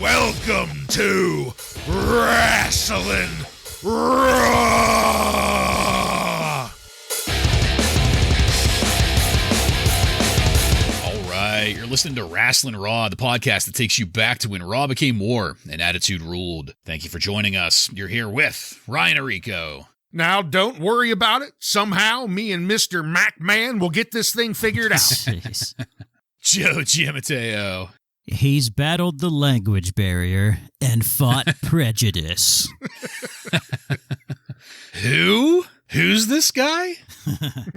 Welcome to Wrasslin Raw! All right, you're listening to Wrasslin Raw, the podcast that takes you back to when Raw became war and Attitude ruled. Thank you for joining us. You're here with Ryan Arico. Now, don't worry about it. Somehow, me and Mr. MacMahon will get this thing figured out. Joe Giammatteo. He's battled the language barrier and fought prejudice. Who's this guy?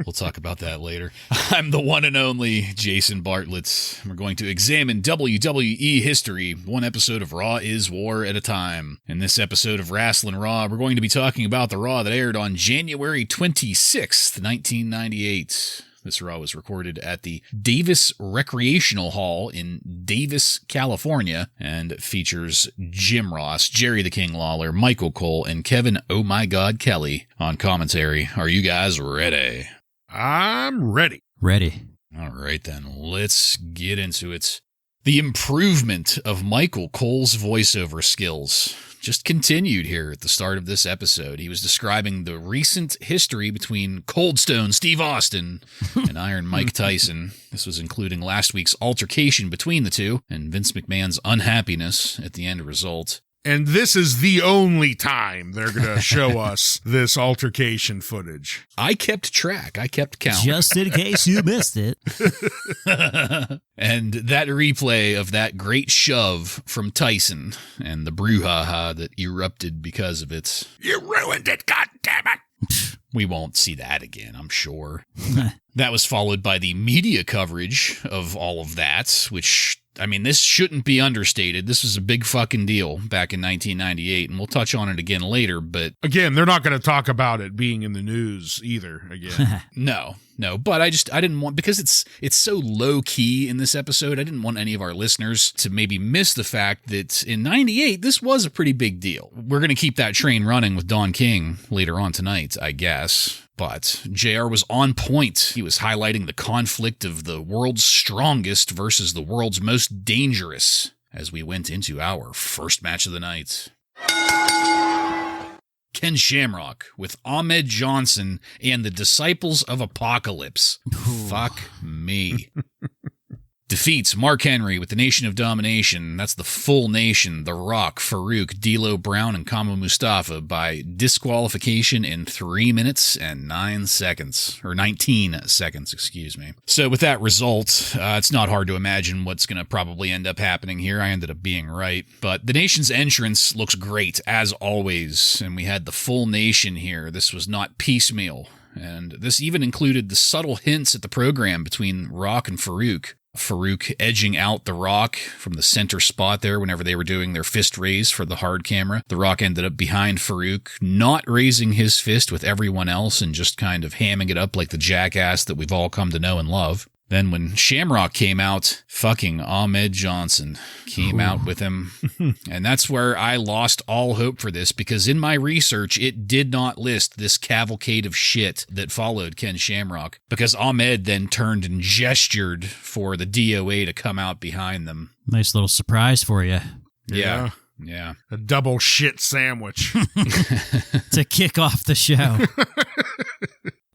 We'll talk about that later. I'm the one and only Jason Bartlett. We're going to examine WWE history. One episode of Raw is War at a time. In this episode of Wrasslin Raw, we're going to be talking about the Raw that aired on January 26th, 1998. This Raw was recorded at the Davis Recreational Hall in Davis, California, and features Jim Ross, Jerry the King Lawler, Michael Cole, and Kevin Oh My God Kelly on commentary. Are you guys ready? I'm ready. Ready. All right, then. Let's get into it. The improvement of Michael Cole's voiceover skills just continued here at the start of this episode. He was describing the recent history between Cold Stone Steve Austin and Iron Mike Tyson. This was including last week's altercation between the two and Vince McMahon's unhappiness at the end result. And this is the only time they're going to show us this altercation footage. I kept track. I kept count. Just in case you missed it. And that replay of that great shove from Tyson and the brouhaha that erupted because of it. You ruined it, goddammit! We won't see that again, I'm sure. That was followed by the media coverage of all of that, which, I mean, this shouldn't be understated. This was a big fucking deal back in 1998, and we'll touch on it again later, but... Again, they're not going to talk about it being in the news either, again. No, but I didn't want, because it's so low-key in this episode, I didn't want any of our listeners to maybe miss the fact that in 98, this was a pretty big deal. We're going to keep that train running with Don King later on tonight, I guess. But JR was on point. He was highlighting the conflict of the world's strongest versus the world's most dangerous as we went into our first match of the night. Ken Shamrock with Ahmed Johnson and the Disciples of Apocalypse. Fuck me. Defeats Mark Henry with the Nation of Domination. That's the full nation. The Rock, Farouk, D'Lo Brown, and Kama Mustafa by disqualification in 3 minutes and 9 seconds. Or 19 seconds, excuse me. So with that result, it's not hard to imagine what's going to probably end up happening here. I ended up being right. But the nation's entrance looks great, as always. And we had the full nation here. This was not piecemeal. And this even included the subtle hints at the program between Rock and Farouk. Farouk edging out The Rock from the center spot there whenever they were doing their fist raise for the hard camera. The Rock ended up behind Farouk, not raising his fist with everyone else and just kind of hamming it up like the jackass that we've all come to know and love. Then when Shamrock came out, fucking Ahmed Johnson came out with him. And that's where I lost all hope for this, because in my research, it did not list this cavalcade of shit that followed Ken Shamrock, because Ahmed then turned and gestured for the DOA to come out behind them. Nice little surprise for you. Yeah. A double shit sandwich. To kick off the show.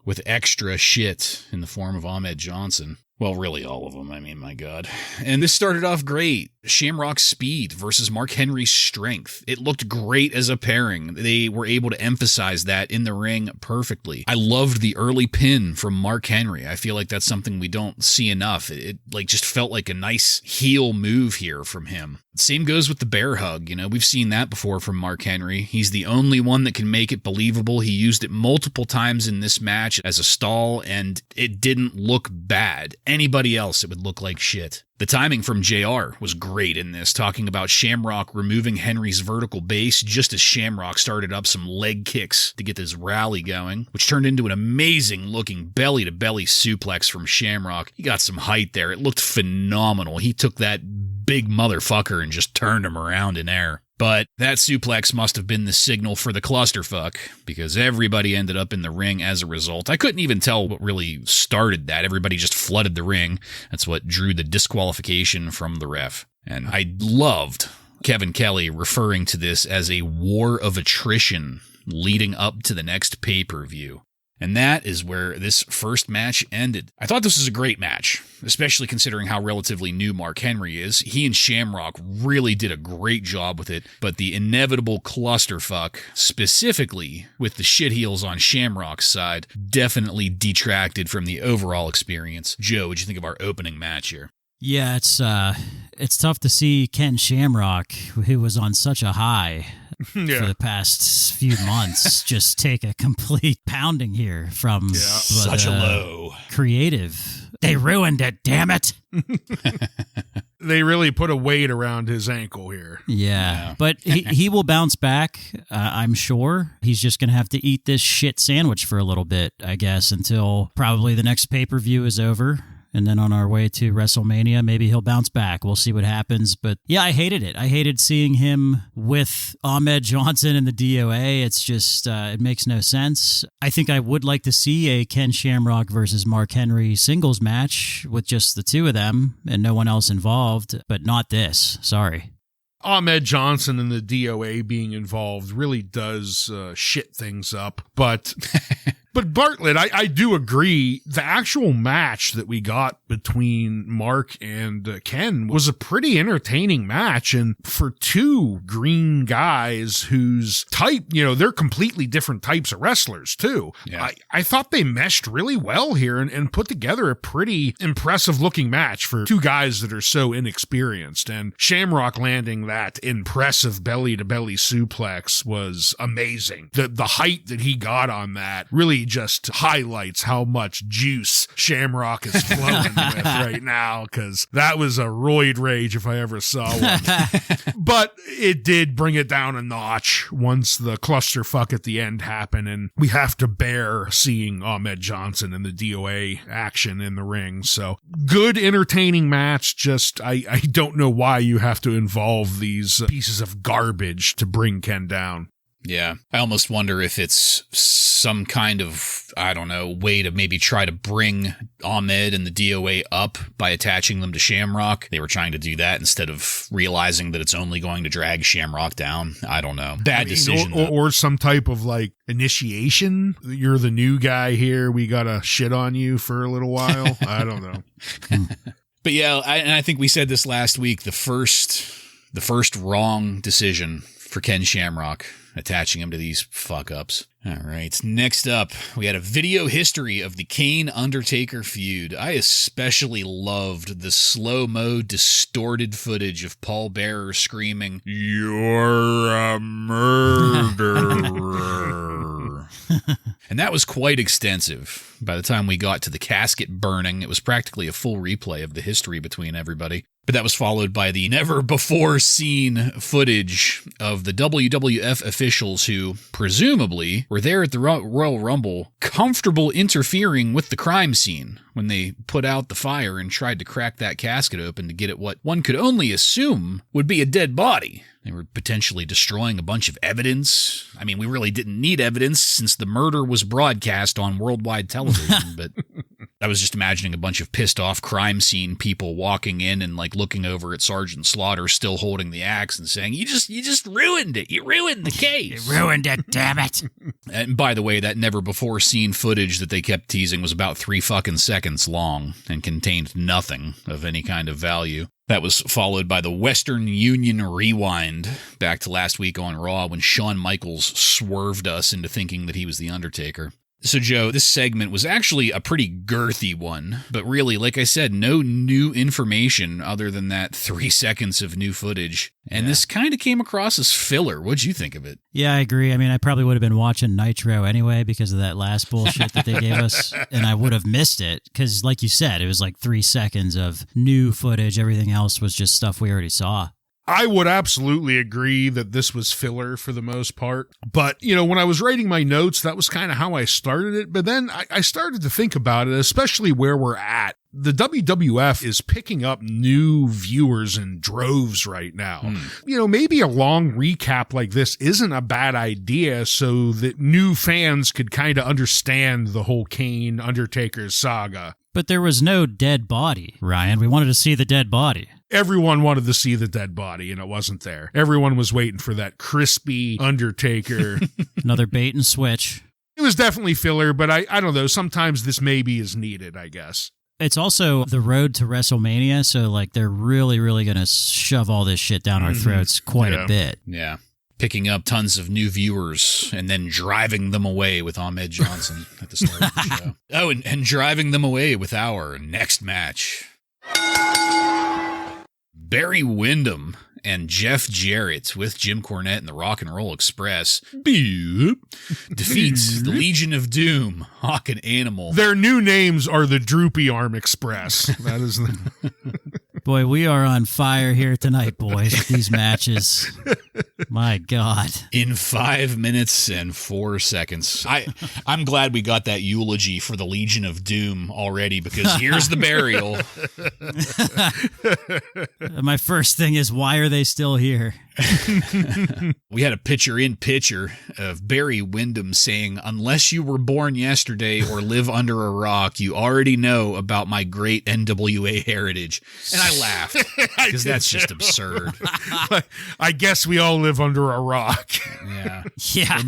With extra shit in the form of Ahmed Johnson. Well, really all of them, I mean, my God. And this started off great. Shamrock's speed versus Mark Henry's strength. It looked great as a pairing. They were able to emphasize that in the ring perfectly. I loved the early pin from Mark Henry. I feel like that's something we don't see enough. It just felt like a nice heel move here from him. Same goes with the bear hug. You know, we've seen that before from Mark Henry. He's the only one that can make it believable. He used it multiple times in this match as a stall, and it didn't look bad. Anybody else, it would look like shit. The timing from JR was great in this, talking about Shamrock removing Henry's vertical base just as Shamrock started up some leg kicks to get this rally going, which turned into an amazing-looking belly-to-belly suplex from Shamrock. He got some height there. It looked phenomenal. He took that big motherfucker and just turned him around in air. But that suplex must have been the signal for the clusterfuck, because everybody ended up in the ring as a result. I couldn't even tell what really started that. Everybody just flooded the ring. That's what drew the disqualification from the ref. And I loved Kevin Kelly referring to this as a war of attrition leading up to the next pay-per-view. And that is where this first match ended. I thought this was a great match, especially considering how relatively new Mark Henry is. He and Shamrock really did a great job with it, but the inevitable clusterfuck, specifically with the shitheels on Shamrock's side, definitely detracted from the overall experience. Joe, what'd you think of our opening match here? Yeah, it's tough to see Ken Shamrock, who was on such a high for the past few months, just take a complete pounding here from such a low creative. They ruined it, damn it. They really put a weight around his ankle here. Yeah. But he will bounce back, I'm sure. He's just going to have to eat this shit sandwich for a little bit, I guess, until probably the next pay-per-view is over. And then on our way to WrestleMania, maybe he'll bounce back. We'll see what happens. But yeah, I hated it. I hated seeing him with Ahmed Johnson and the DOA. It's just, it makes no sense. I think I would like to see a Ken Shamrock versus Mark Henry singles match with just the two of them and no one else involved, but not this. Sorry. Ahmed Johnson and the DOA being involved really does shit things up. But Bartlett, I do agree. The actual match that we got between Mark and Ken was a pretty entertaining match. And for two green guys whose type, they're completely different types of wrestlers too. Yeah. I thought they meshed really well here and put together a pretty impressive looking match for two guys that are so inexperienced. And Shamrock landing that impressive belly to belly suplex was amazing. The height that he got on that really just highlights how much juice Shamrock is flowing with right now, because that was a roid rage if I ever saw one. But it did bring it down a notch once the clusterfuck at the end happened, and we have to bear seeing Ahmed Johnson and the DOA action in the ring. So good, entertaining match. Just I don't know why you have to involve these pieces of garbage to bring Ken down. Yeah, I almost wonder if it's some kind of, I don't know, way to maybe try to bring Ahmed and the DOA up by attaching them to Shamrock. They were trying to do that instead of realizing that it's only going to drag Shamrock down. I don't know. Bad decision. Or some type of initiation. You're the new guy here. We got to shit on you for a little while. I don't know. But yeah, I think we said this last week, the first wrong decision for Ken Shamrock, attaching him to these fuck-ups. All right, next up, we had a video history of the Kane-Undertaker feud. I especially loved the slow-mo, distorted footage of Paul Bearer screaming, "You're a murderer." And that was quite extensive. By the time we got to the casket burning, it was practically a full replay of the history between everybody. But that was followed by the never-before-seen footage of the WWF officials who, presumably, were there at the Royal Rumble, comfortable interfering with the crime scene when they put out the fire and tried to crack that casket open to get at what one could only assume would be a dead body. They were potentially destroying a bunch of evidence. I mean, we really didn't need evidence since the murder was broadcast on worldwide television, but I was just imagining a bunch of pissed off crime scene people walking in and looking over at Sergeant Slaughter still holding the axe and saying, you just ruined it. You ruined the case. You ruined it, damn it. And by the way, that never before seen footage that they kept teasing was about 3 fucking seconds long and contained nothing of any kind of value. That was followed by the Western Union Rewind back to last week on Raw when Shawn Michaels swerved us into thinking that he was The Undertaker. So, Joe, this segment was actually a pretty girthy one, but really, like I said, no new information other than that 3 seconds of new footage. And this kind of came across as filler. What'd you think of it? Yeah, I agree. I mean, I probably would have been watching Nitro anyway because of that last bullshit that they gave us, and I would have missed it because, like you said, it was 3 seconds of new footage. Everything else was just stuff we already saw. I would absolutely agree that this was filler for the most part. But, when I was writing my notes, that was kind of how I started it. But then I started to think about it, especially where we're at. The WWF is picking up new viewers in droves right now. Maybe a long recap like this isn't a bad idea so that new fans could kind of understand the whole Kane Undertaker saga. But there was no dead body, Ryan. We wanted to see the dead body. everyone wanted to see the dead body, and it wasn't there. Everyone was waiting for that crispy Undertaker. Another bait and switch. It was definitely filler, but I don't know. Sometimes this maybe is needed, I guess. It's also the road to WrestleMania, so like they're really, really going to shove all this shit down our throats quite a bit. Yeah. Picking up tons of new viewers and then driving them away with Ahmed Johnson at the start of the show. Oh, and driving them away with our next match. Barry Windham and Jeff Jarrett with Jim Cornette and the Rock and Roll Express defeats the Legion of Doom, Hawk and Animal. Their new names are the Droopy Arm Express. That is the... Boy, we are on fire here tonight, boys, with these matches. My God. In 5 minutes and 4 seconds. I'm glad we got that eulogy for the Legion of Doom already, because here's the burial. My first thing is, why are they still here? We had a picture-in-picture of Barry Windham saying, "Unless you were born yesterday or live under a rock, you already know about my great NWA heritage." And I laughed, because that's just absurd. I guess we all live under a rock. Yeah. Or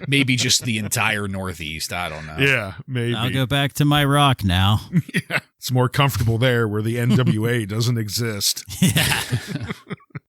maybe just the entire Northeast. I don't know. Yeah, maybe. I'll go back to my rock now. Yeah, it's more comfortable there where the NWA doesn't exist. Yeah.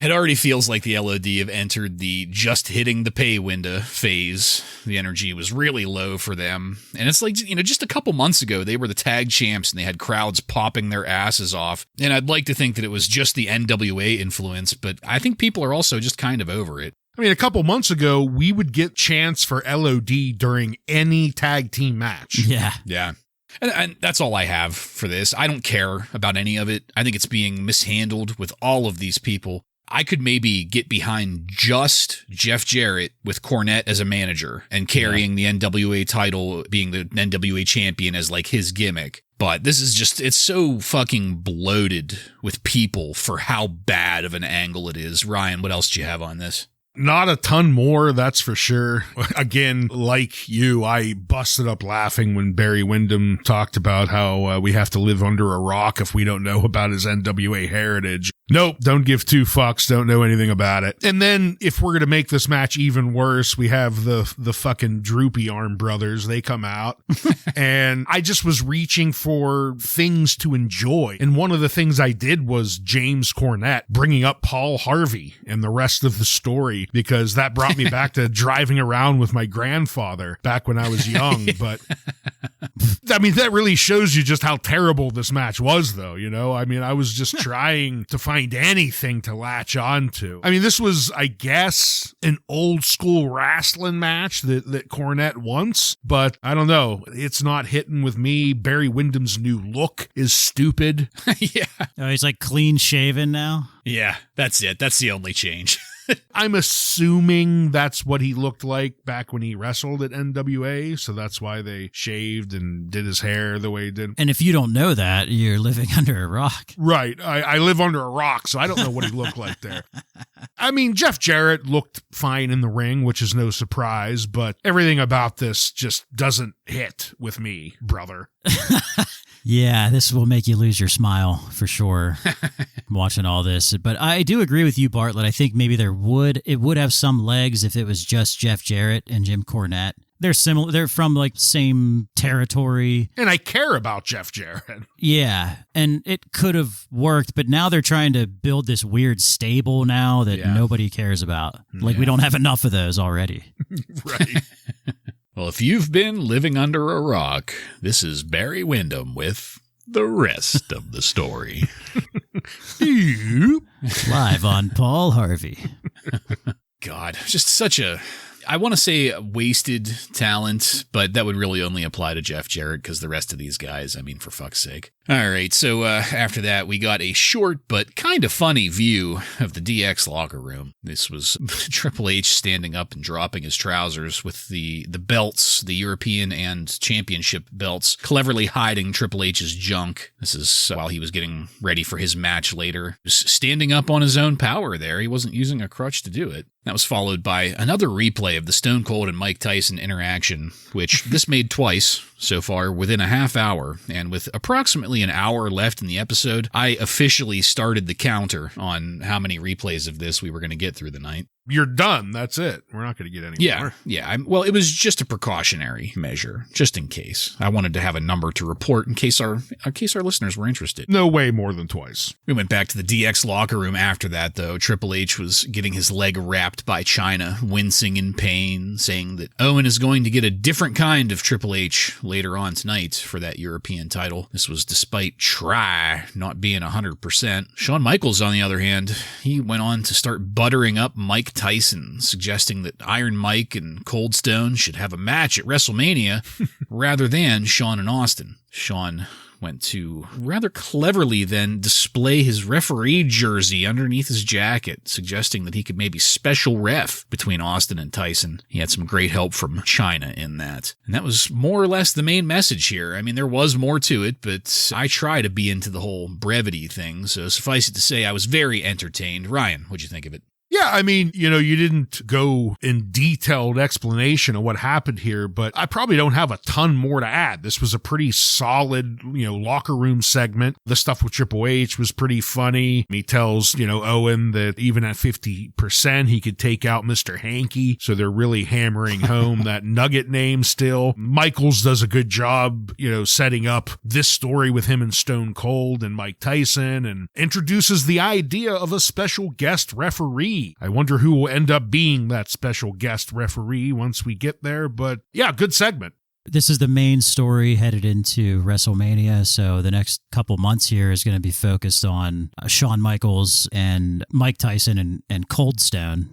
It already feels like the LOD have entered the just hitting the pay window phase. The energy was really low for them. And it's like, just a couple months ago, they were the tag champs and they had crowds popping their asses off. And I'd like to think that it was just the NWA influence, but I think people are also just kind of over it. I mean, a couple months ago, we would get chants for LOD during any tag team match. Yeah. Yeah. And that's all I have for this. I don't care about any of it. I think it's being mishandled with all of these people. I could maybe get behind just Jeff Jarrett with Cornette as a manager and carrying the NWA title, being the NWA champion as like his gimmick. But this is just, it's so fucking bloated with people for how bad of an angle it is. Ryan, what else do you have on this? Not a ton more, that's for sure. Again, like you, I busted up laughing when Barry Windham talked about how we have to live under a rock if we don't know about his NWA heritage. Nope, don't give two fucks, don't know anything about it. And then, if we're going to make this match even worse, we have the fucking Droopy Arm brothers. They come out, and I just was reaching for things to enjoy. And one of the things I did was James Cornette bringing up Paul Harvey and the rest of the story, because that brought me back to driving around with my grandfather back when I was young. But I mean, that really shows you just how terrible this match was, though. I mean, I was just trying to find anything to latch on to. I mean, this was, I guess, an old school wrestling match that Cornette wants, but I don't know. It's not hitting with me. Barry Windham's new look is stupid. Yeah. Oh, he's like clean shaven now? Yeah, that's it. That's the only change. I'm assuming that's what he looked like back when he wrestled at NWA, so that's why they shaved and did his hair the way he did. And if you don't know that, you're living under a rock. Right. I live under a rock, so I don't know what he looked like there. I mean, Jeff Jarrett looked fine in the ring, which is no surprise, but everything about this just doesn't hit with me, brother. Yeah, this will make you lose your smile for sure. Watching all this, but I do agree with you, Bartlett. I think maybe it would have some legs if it was just Jeff Jarrett and Jim Cornette. They're similar. They're from like same territory, and I care about Jeff Jarrett. Yeah, and it could have worked, but now they're trying to build this weird stable now that nobody cares about. Like we don't have enough of those already. Right. Well, if you've been living under a rock, this is Barry Windham with the rest of the story. Live on Paul Harvey. God, just such a, I want to say wasted talent, but that would really only apply to Jeff Jarrett because the rest of these guys, I mean, for fuck's sake. All right, so after that, we got a short but kind of funny view of the DX locker room. This was Triple H standing up and dropping his trousers with the belts, the European and Championship belts, cleverly hiding Triple H's junk. This is while he was getting ready for his match later. Just standing up on his own power there. He wasn't using a crutch to do it. That was followed by another replay of the Stone Cold and Mike Tyson interaction, which this made twice. so far within a half hour, and with approximately an hour left in the episode, I officially started the counter on how many replays of this we were going to get through the night. You're done. That's it. We're not going to get any more. Yeah. Well, it was just a precautionary measure, just in case. I wanted to have a number to report in case our listeners were interested. No way more than twice. We went back to the DX locker room after that, though. Triple H was getting his leg wrapped by Chyna, wincing in pain, saying that Owen is going to get a different kind of Triple H later on tonight for that European title. This was despite Try not being 100%. Shawn Michaels, on the other hand, he went on to start buttering up Mike Tyson, suggesting that Iron Mike and Cold Stone should have a match at WrestleMania rather than Shawn and Austin. Shawn went to rather cleverly then display his referee jersey underneath his jacket, suggesting that he could maybe special ref between Austin and Tyson. He had some great help from Chyna in that. And that was more or less the main message here. I mean, there was more to it, but I try to be into the whole brevity thing, so suffice it to say I was very entertained. Ryan, what'd you think of it? Yeah, I mean, you didn't go in detailed explanation of what happened here, but I probably don't have a ton more to add. This was a pretty solid, locker room segment. The stuff with Triple H was pretty funny. He tells, Owen that even at 50%, he could take out Mr. Hanky. So they're really hammering home that Nugget name still. Michaels does a good job, setting up this story with him and Stone Cold and Mike Tyson, and introduces the idea of a special guest referee. I wonder who will end up being that special guest referee once we get there, but yeah, good segment. This is the main story headed into WrestleMania, so the next couple months here is going to be focused on Shawn Michaels and Mike Tyson and Cold Stone,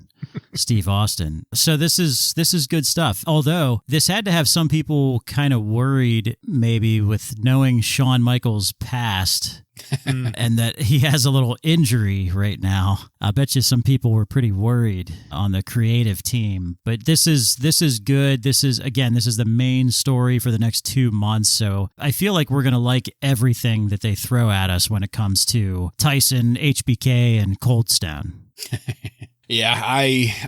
Steve Austin. So this is good stuff. Although this had to have some people kind of worried, maybe with knowing Shawn Michaels' past and that he has a little injury right now. I bet you some people were pretty worried on the creative team. But this is good. This is the main story for the next 2 months. So I feel like we're going to like everything that they throw at us when it comes to Tyson, HBK, and Cold Stone. Yeah,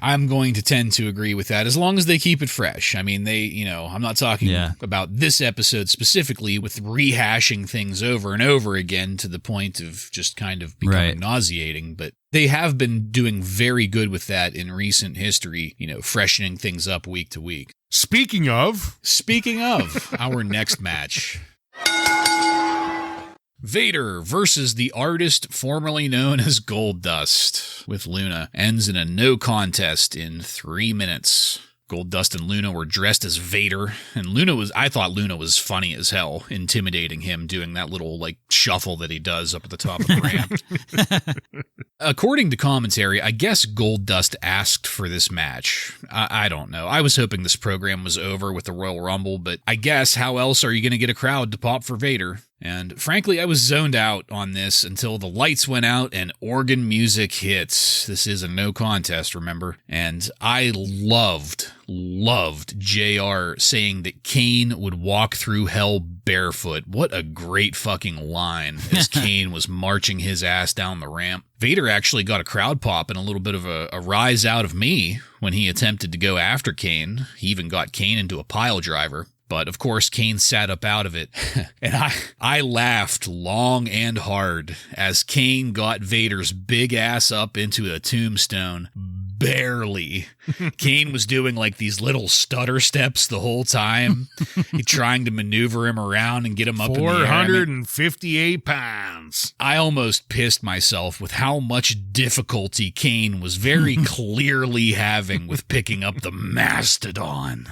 I'm going to tend to agree with that as long as they keep it fresh. I mean, I'm not talking about this episode specifically with rehashing things over and over again to the point of just kind of becoming nauseating, but they have been doing very good with that in recent history, freshening things up week to week. Speaking of, our next match. Vader versus the artist formerly known as Goldust with Luna ends in a no contest in 3 minutes. Goldust and Luna were dressed as Vader, and I thought Luna was funny as hell, intimidating him, doing that little, shuffle that he does up at the top of the ramp. According to commentary, I guess Goldust asked for this match. I don't know. I was hoping this program was over with the Royal Rumble, but I guess how else are you going to get a crowd to pop for Vader? And frankly, I was zoned out on this until the lights went out and organ music hit. This is a no contest, remember? And I loved JR saying that Kane would walk through hell barefoot. What a great fucking line as Kane was marching his ass down the ramp. Vader actually got a crowd pop and a little bit of a rise out of me when he attempted to go after Kane. He even got Kane into a pile driver. But, of course, Kane sat up out of it, and I laughed long and hard as Kane got Vader's big ass up into a tombstone. Barely. Kane was doing these little stutter steps the whole time, trying to maneuver him around and get him up in the air. 458 pounds. I almost pissed myself with how much difficulty Kane was very clearly having with picking up the mastodon.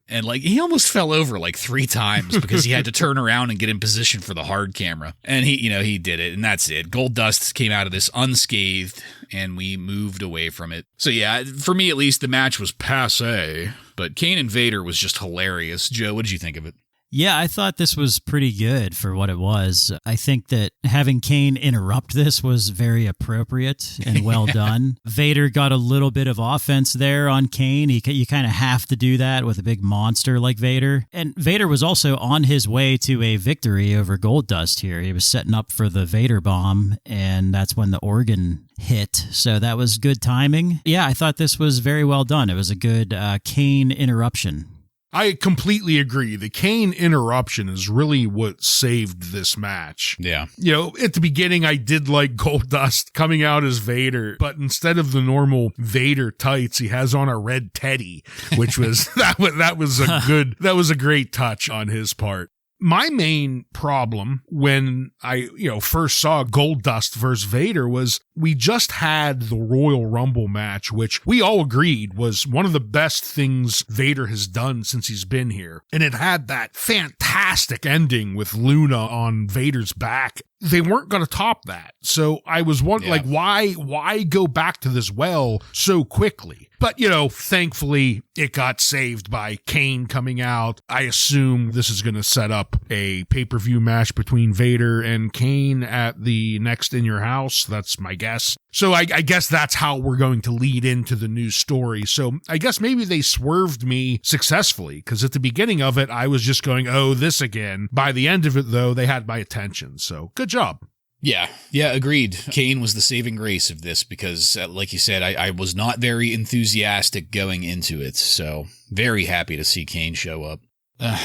And he almost fell over 3 times because he had to turn around and get in position for the hard camera. And he did it, and that's it. Goldust came out of this unscathed, and we moved away from it. So yeah, for me at least, the match was passé. But Kane and Vader was just hilarious. Joe, what did you think of it? Yeah, I thought this was pretty good for what it was. I think that having Kane interrupt this was very appropriate and well done. Vader got a little bit of offense there on Kane. You kind of have to do that with a big monster like Vader. And Vader was also on his way to a victory over Goldust here. He was setting up for the Vader bomb, and that's when the organ hit. So that was good timing. Yeah, I thought this was very well done. It was a good Kane interruption. I completely agree. The Kane interruption is really what saved this match. Yeah. You know, at the beginning, I did like Goldust coming out as Vader, but instead of the normal Vader tights, he has on a red teddy, which was, that was a great touch on his part. My main problem when I, first saw Goldust versus Vader was we just had the Royal Rumble match, which we all agreed was one of the best things Vader has done since he's been here. And it had that fantastic ending with Luna on Vader's back. They weren't going to top that. So I was wondering, why go back to this well so quickly? But, thankfully it got saved by Kane coming out. I assume this is going to set up a pay-per-view match between Vader and Kane at the next In Your House. That's my guess. So I guess that's how we're going to lead into the new story. So I guess maybe they swerved me successfully, because at the beginning of it, I was just going, oh, this again. By the end of it, though, they had my attention. So good job. Yeah, agreed. Kane was the saving grace of this because, like you said, I was not very enthusiastic going into it. So very happy to see Kane show up.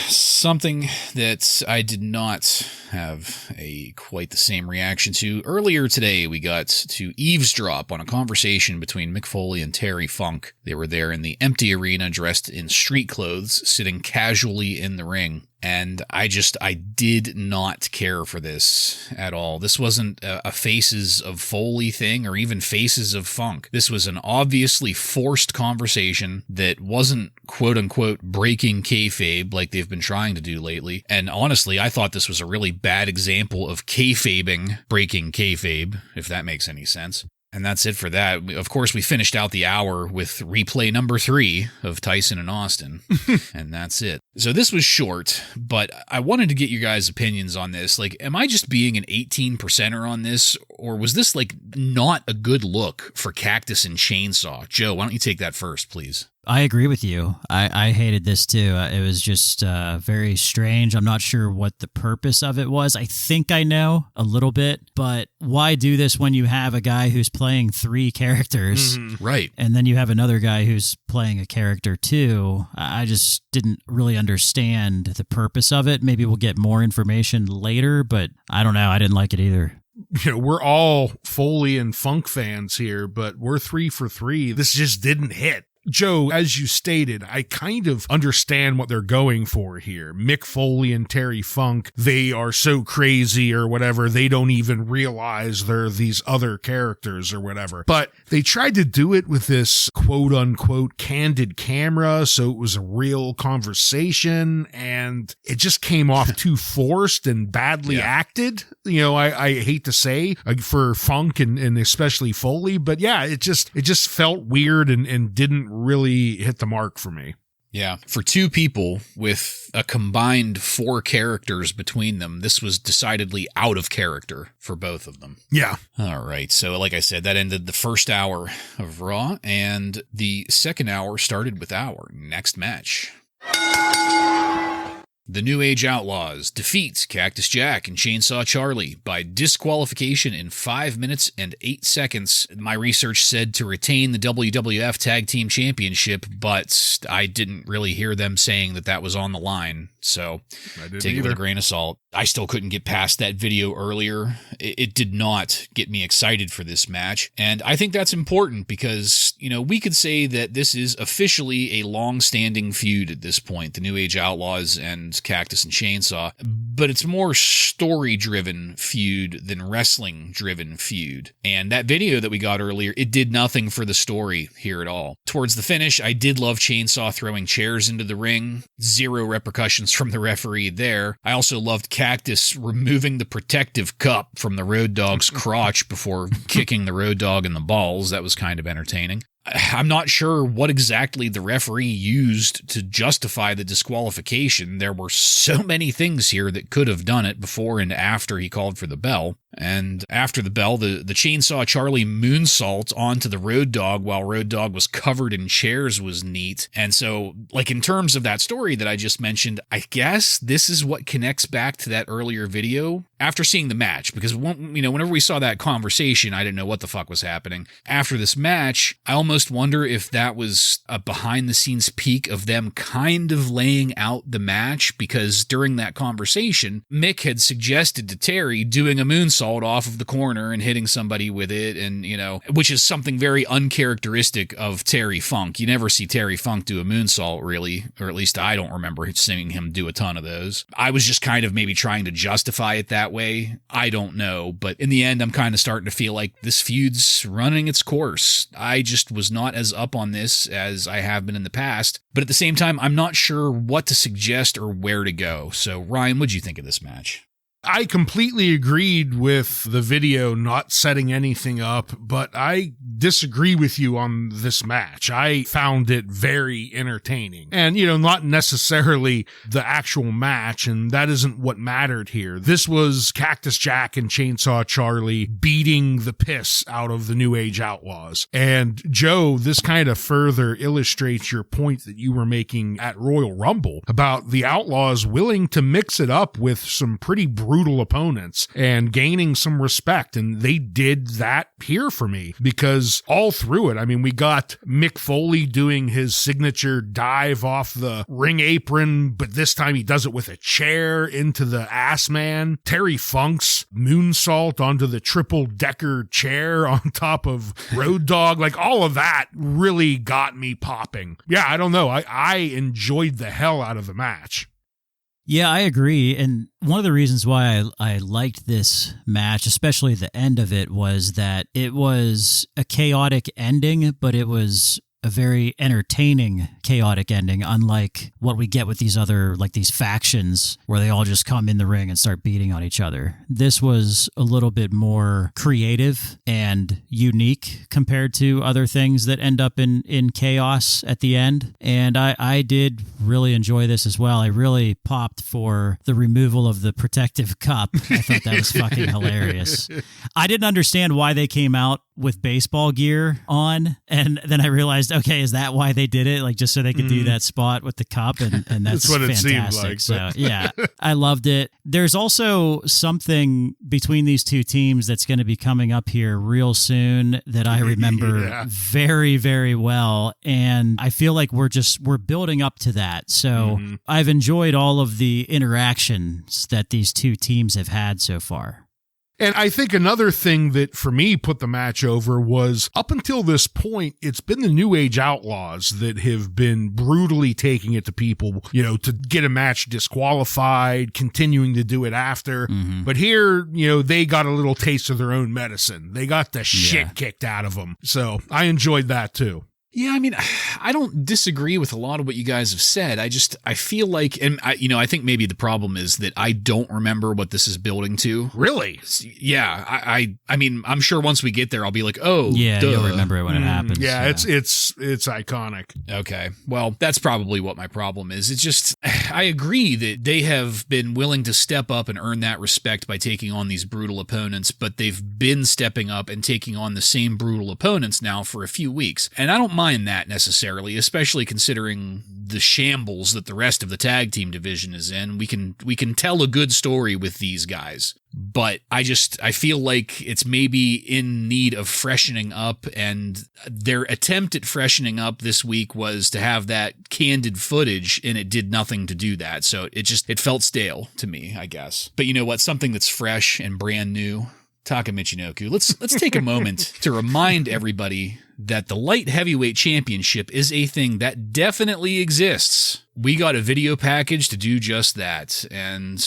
Something that I did not have quite the same reaction to. Earlier today, we got to eavesdrop on a conversation between Mick Foley and Terry Funk. They were there in the empty arena dressed in street clothes, sitting casually in the ring. And I did not care for this at all. This wasn't a Faces of Foley thing or even Faces of Funk. This was an obviously forced conversation that wasn't quote-unquote breaking kayfabe like they've been trying to do lately. And honestly, I thought this was a really bad example of kayfabing breaking kayfabe, if that makes any sense. And that's it for that. Of course, we finished out the hour with replay number 3 of Tyson and Austin, and that's it. So this was short, but I wanted to get your guys' opinions on this. Like, am I just being an 18%er on this, or was this, not a good look for Cactus and Chainsaw? Joe, why don't you take that first, please? I agree with you. I hated this too. It was just very strange. I'm not sure what the purpose of it was. I think I know a little bit, but why do this when you have a guy who's playing 3 characters? Mm-hmm. Right. And then you have another guy who's playing a character too. I just didn't really understand the purpose of it. Maybe we'll get more information later, but I don't know. I didn't like it either. We're all Foley and Funk fans here, but we're 3 for 3. This just didn't hit. Joe, as you stated, I kind of understand what they're going for here. Mick Foley and Terry Funk, they are so crazy or whatever, they don't even realize they're these other characters or whatever. But they tried to do it with this quote-unquote candid camera, so it was a real conversation, and it just came off too forced and badly acted. I hate to say, for Funk and especially Foley, but yeah, it just felt weird and didn't really hit the mark for me. Yeah. For 2 people with a combined 4 characters between them, this was decidedly out of character for both of them. Yeah. All right. So like I said, that ended the first hour of Raw, and the second hour started with our next match. The New Age Outlaws defeat Cactus Jack and Chainsaw Charlie by disqualification in 5 minutes and 8 seconds. My research said to retain the WWF Tag Team Championship, but I didn't really hear them saying that was on the line. So take it with a grain of salt. I still couldn't get past that video earlier. It did not get me excited for this match. And I think that's important because, we could say that this is officially a long-standing feud at this point, the New Age Outlaws and Cactus and Chainsaw, but it's more story-driven feud than wrestling-driven feud. And that video that we got earlier, it did nothing for the story here at all. Towards the finish, I did love Chainsaw throwing chairs into the ring. 0 repercussions from the referee there. I also loved Cactus removing the protective cup from the Road Dogg's crotch before kicking the Road Dogg in the balls. That was kind of entertaining. I'm not sure what exactly the referee used to justify the disqualification. There were so many things here that could have done it before and after he called for the bell. And after the bell, the Chainsaw Charlie moonsault onto the Road Dogg while Road Dogg was covered in chairs was neat. And so, like, in terms of that story that I just mentioned, I guess this is what connects back to that earlier video after seeing the match, because whenever we saw that conversation, I didn't know what the fuck was happening. After this match, I almost wonder if that was a behind-the-scenes peek of them kind of laying out the match, because during that conversation, Mick had suggested to Terry doing a moonsault off of the corner and hitting somebody with it, and, which is something very uncharacteristic of Terry Funk. You never see Terry Funk do a moonsault, really, or at least I don't remember seeing him do a ton of those. I was just kind of maybe trying to justify it that way. I don't know, but in the end, I'm kind of starting to feel like this feud's running its course. I just was not as up on this as I have been in the past, but at the same time, I'm not sure what to suggest or where to go. So, Ryan, what'd you think of this match? I completely agreed with the video not setting anything up, but I disagree with you on this match. I found it very entertaining. And, not necessarily the actual match, and that isn't what mattered here. This was Cactus Jack and Chainsaw Charlie beating the piss out of the New Age Outlaws. And Joe, this kind of further illustrates your point that you were making at Royal Rumble about the Outlaws willing to mix it up with some pretty brutal opponents and gaining some respect. And they did that here for me, because all through it, we got Mick Foley doing his signature dive off the ring apron, but this time he does it with a chair into the ass man. Terry Funk's moonsault onto the triple decker chair on top of Road Dogg. Like, all of that really got me popping. Yeah, I don't know. I enjoyed the hell out of the match. Yeah, I agree. And one of the reasons why I liked this match, especially the end of it, was that it was a chaotic ending, but it was a very entertaining chaotic ending, unlike what we get with these other, like these factions where they all just come in the ring and start beating on each other. This was a little bit more creative and unique compared to other things that end up in chaos at the end. And I did really enjoy this as well. I really popped for the removal of the protective cup. I thought that was fucking hilarious. I didn't understand why they came out with baseball gear on, and then I realized, okay, is that why they did it? Like, just so they could do that spot with the cup, and that's what fantastic. It seemed like. So yeah, I loved it. There's also something between these two teams that's going to be coming up here real soon that I remember very, very well, and I feel like we're building up to that. So I've enjoyed all of the interactions that these two teams have had so far. And I think another thing that, for me, put the match over was, up until this point, it's been the New Age Outlaws that have been brutally taking it to people, to get a match disqualified, continuing to do it after. But here, they got a little taste of their own medicine. They got the shit kicked out of them. So I enjoyed that, too. Yeah, I don't disagree with a lot of what you guys have said. I feel like, and I think maybe the problem is that I don't remember what this is building to. Really? Yeah. I'm sure once we get there, I'll be like, oh, yeah, duh. You'll remember it when it happens. Yeah, it's iconic. Okay. Well, that's probably what my problem is. It's just, I agree that they have been willing to step up and earn that respect by taking on these brutal opponents, but they've been stepping up and taking on the same brutal opponents now for a few weeks. And I don't mind that necessarily, especially considering the shambles that the rest of the tag team division is in. We can tell a good story with these guys, but I feel like it's maybe in need of freshening up, and their attempt at freshening up this week was to have that candid footage, and it did nothing to do that. So it felt stale to me, I guess. But you know what? Something that's fresh and brand new. Taka Michinoku. Let's take a moment to remind everybody that the light heavyweight championship is a thing that definitely exists. We got a video package to do just that, and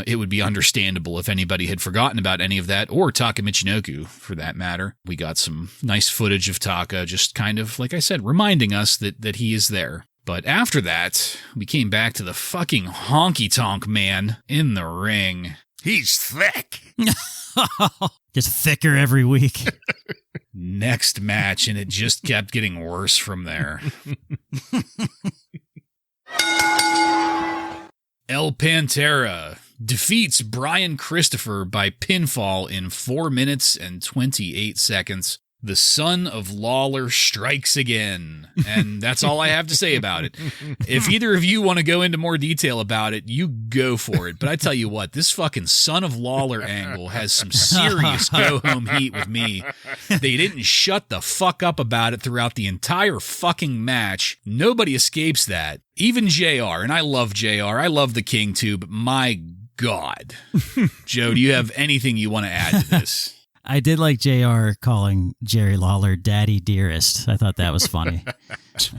it would be understandable if anybody had forgotten about any of that, or Taka Michinoku for that matter. We got some nice footage of Taka, just kind of, like I said, reminding us that he is there. But after that, we came back to the fucking honky-tonk man in the ring. He's thick. Gets thicker every week. Next match, and it just kept getting worse from there. El Pantera defeats Brian Christopher by pinfall in 4 minutes and 28 seconds. The son of Lawler strikes again. And that's all I have to say about it. If either of you want to go into more detail about it, you go for it. But I tell you what, this fucking son of Lawler angle has some serious go-home heat with me. They didn't shut the fuck up about it throughout the entire fucking match. Nobody escapes that. Even JR, and I love JR. I love the King too, but my God. Joe, do you have anything you want to add to this? I did like JR calling Jerry Lawler Daddy Dearest. I thought that was funny.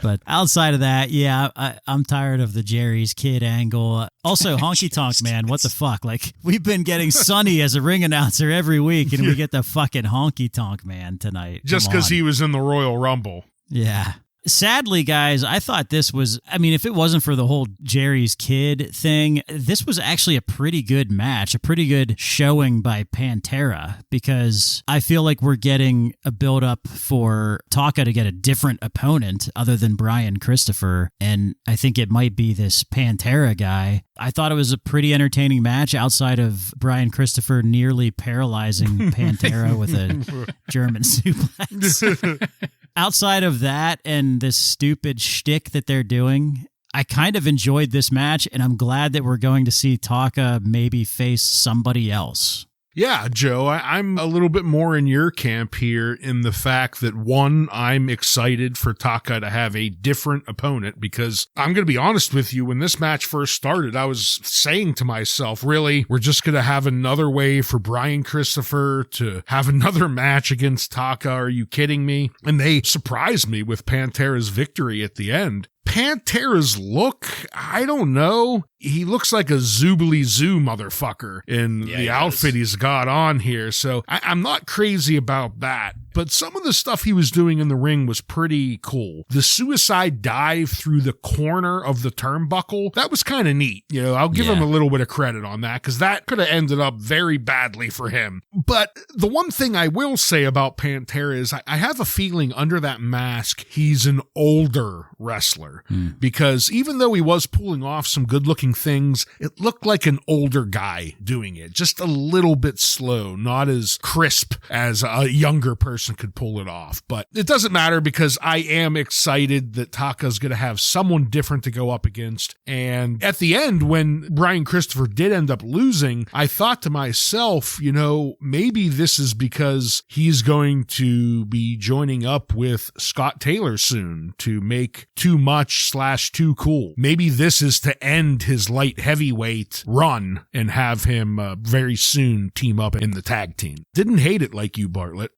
But outside of that, yeah, I'm tired of the Jerry's kid angle. Also, Honky Tonk Man, what the fuck? Like, we've been getting Sonny as a ring announcer every week, and we get the fucking Honky Tonk Man tonight. Just because he was in the Royal Rumble. Yeah. Sadly, guys, I thought this was, I mean, if it wasn't for the whole Jerry's kid thing, this was actually a pretty good match, a pretty good showing by Pantera, because I feel like we're getting a build-up for Taka to get a different opponent other than Brian Christopher, and I think it might be this Pantera guy. I thought it was a pretty entertaining match outside of Brian Christopher nearly paralyzing Pantera with a German suplex. Outside of that and this stupid shtick that they're doing, I kind of enjoyed this match, and I'm glad that we're going to see Taka maybe face somebody else. Yeah, Joe, I'm a little bit more in your camp here in the fact that, one, I'm excited for Taka to have a different opponent, because I'm going to be honest with you, when this match first started, I was saying to myself, really, we're just going to have another way for Brian Christopher to have another match against Taka? Are you kidding me? And they surprised me with Pantera's victory at the end. Pantera's look, I don't know. He looks like a Zoobly Zoo motherfucker in the outfit he's got on here. So I'm not crazy about that. But some of the stuff he was doing in the ring was pretty cool. The suicide dive through the corner of the turnbuckle, that was kind of neat. You know, I'll give him a little bit of credit on that, because that could have ended up very badly for him. But the one thing I will say about Pantera is I have a feeling under that mask, he's an older wrestler. Because even though he was pulling off some good-looking things, it looked like an older guy doing it. Just a little bit slow, not as crisp as a younger person could pull it off. But it doesn't matter, because I am excited that Taka's going to have someone different to go up against. And at the end, when Brian Christopher did end up losing, I thought to myself, you know, maybe this is because he's going to be joining up with Scott Taylor soon to make Too Much/Too Cool. Maybe this is to end his light heavyweight run and have him very soon team up in the tag team. Didn't hate it like you, Bartlett.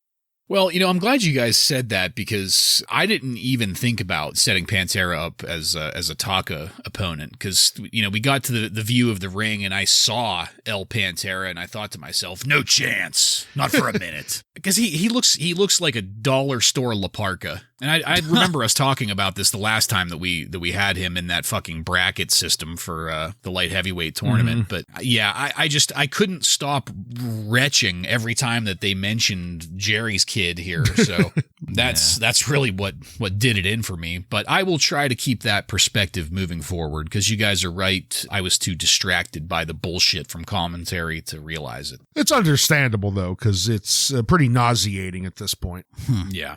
Well, you know, I'm glad you guys said that, because I didn't even think about setting Pantera up as a Taka opponent, because, you know, we got to the view of the ring and I saw El Pantera and I thought to myself, no chance, not for a minute, because he looks like a dollar store La Parka. And I remember us talking about this the last time that we had him in that fucking bracket system for the light heavyweight tournament. But yeah, I couldn't stop retching every time that they mentioned Jerry's kid here. So that's really what did it in for me. But I will try to keep that perspective moving forward, because you guys are right. I was too distracted by the bullshit from commentary to realize it. It's understandable, though, because it's pretty nauseating at this point. Yeah.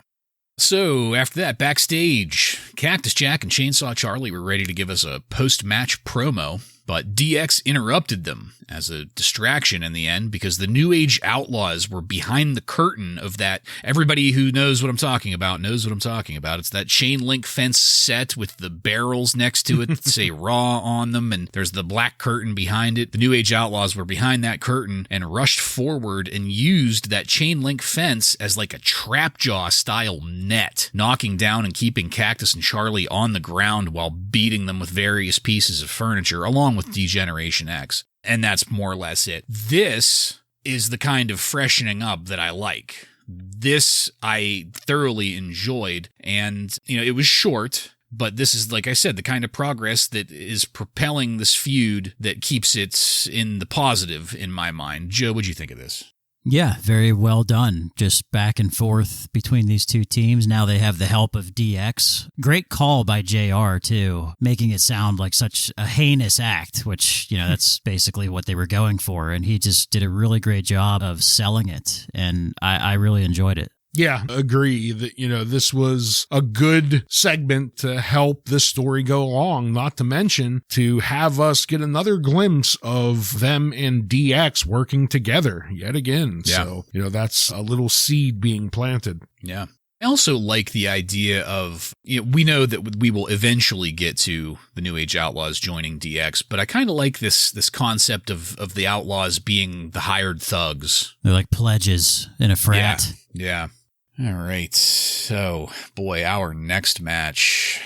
So, after that, backstage, Cactus Jack and Chainsaw Charlie were ready to give us a post-match promo, but DX interrupted them as a distraction in the end, because the New Age Outlaws were behind the curtain of that. Everybody who knows what I'm talking about knows what I'm talking about. It's that chain link fence set with the barrels next to it that say Raw on them, and there's the black curtain behind it. The New Age Outlaws were behind that curtain and rushed forward and used that chain link fence as like a trapjaw style net, knocking down and keeping Cactus and Charlie on the ground while beating them with various pieces of furniture, along with Degeneration X. And that's more or less it. This is the kind of freshening up that I like. This I thoroughly enjoyed, and, you know, it was short, but this is, like I said, the kind of progress that is propelling this feud that keeps it in the positive in my mind. Joe, what'd you think of this? Yeah, very well done. Just back and forth between these two teams. Now they have the help of DX. Great call by JR, too, making it sound like such a heinous act, which, that's basically what they were going for. And he just did a really great job of selling it. And I really enjoyed it. Yeah, agree that, this was a good segment to help this story go along, not to mention to have us get another glimpse of them and DX working together yet again. Yeah. So, that's a little seed being planted. Yeah. I also like the idea of, we know that we will eventually get to the New Age Outlaws joining DX, but I kind of like this concept of the Outlaws being the hired thugs. They're like pledges in a frat. Yeah. All right. So, boy, our next match.